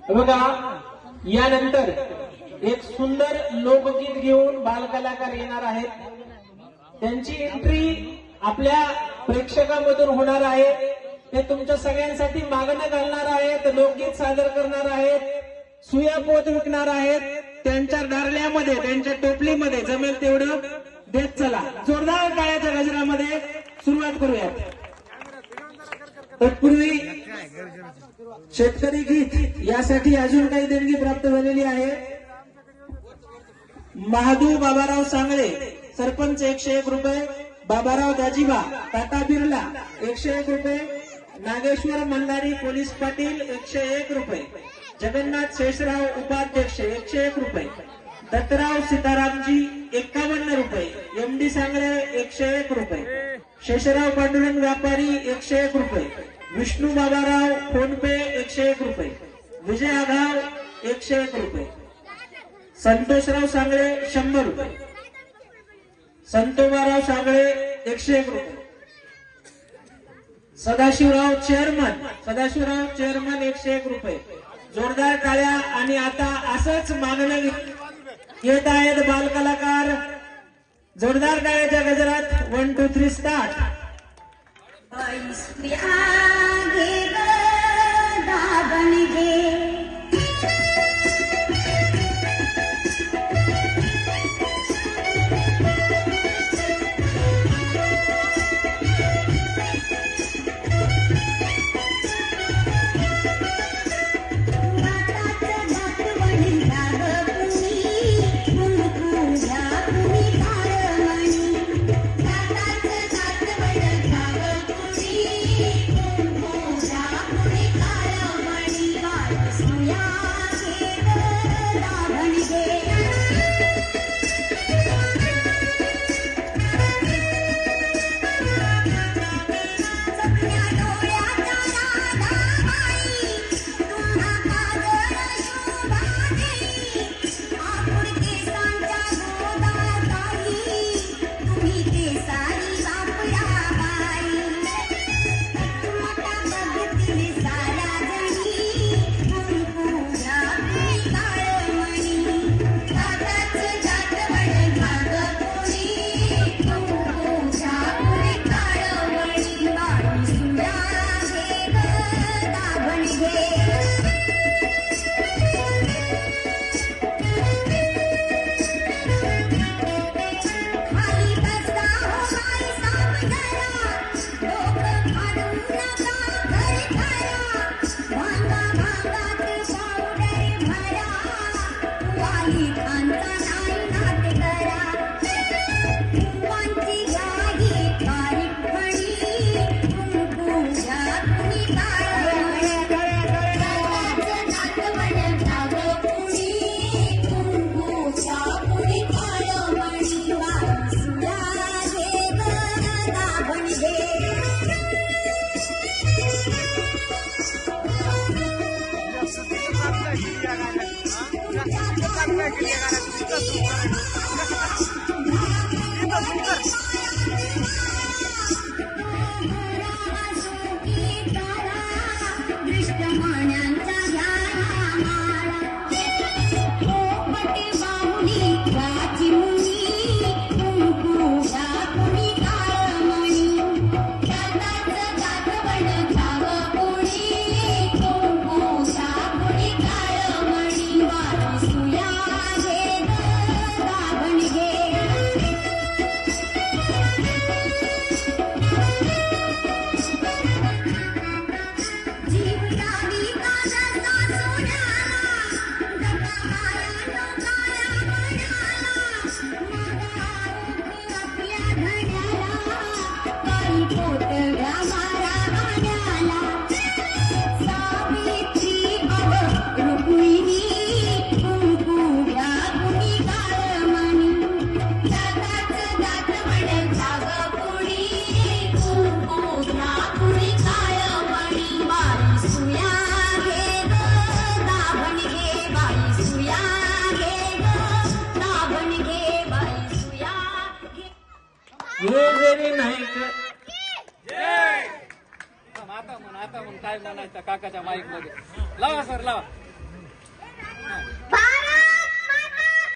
बघा, यानंतर एक सुंदर लोकगीत घेऊन बालकलाकार येणार आहेत. त्यांची एंट्री आपल्या प्रेक्षकांमधून होणार आहे. ते तुमच्या सगळ्यांसाठी मागणं घालणार आहेत, लोकगीत सादर करणार आहेत, सुया पोत विकणार आहेत. त्यांच्या डारल्यामध्ये, त्यांच्या टोपलीमध्ये जमेल तेवढं देत चला. जोरदार टाळ्याच्या गजरामध्ये सुरुवात करूयात. तत्पूर्वी शेतकरी गीत यासाठी अजून काही देणगी प्राप्त झालेली आहे. महादू बाबाराव सांगळे सरपंच 101 रुपये, बाबाराव दाजीबा टाटा बिर्ला 101 रुपये, नागेश्वर मंदारी पोलीस पाटील 101 रुपये, जगन्नाथ शेषराव उपाध्यक्ष 101 रुपये, दत्तराव सीतारामजी 51 रुपये, एमडी सांगळे 101 रुपये, शेषराव पांडुरंग व्यापारी 101 रुपये, विष्णू बाबाराव फोनपे 101 रुपये, विजय आघाव 101 रुपये, संतोषराव सांगळे 100 रुपये, संतोबाराव सांगळे 101 रुपये, सदाशिवराव चेअरमन 101 रुपये. जोरदार टाळ्या. आणि आता असंच मागणं येत आहेत बालकलाकार. जोरदार टाळ्याच्या गजरात 1 2 3 स्टार्ट. आता म्हण काय म्हणायचं काकाच्या माईक मध्ये लावा सर लावा.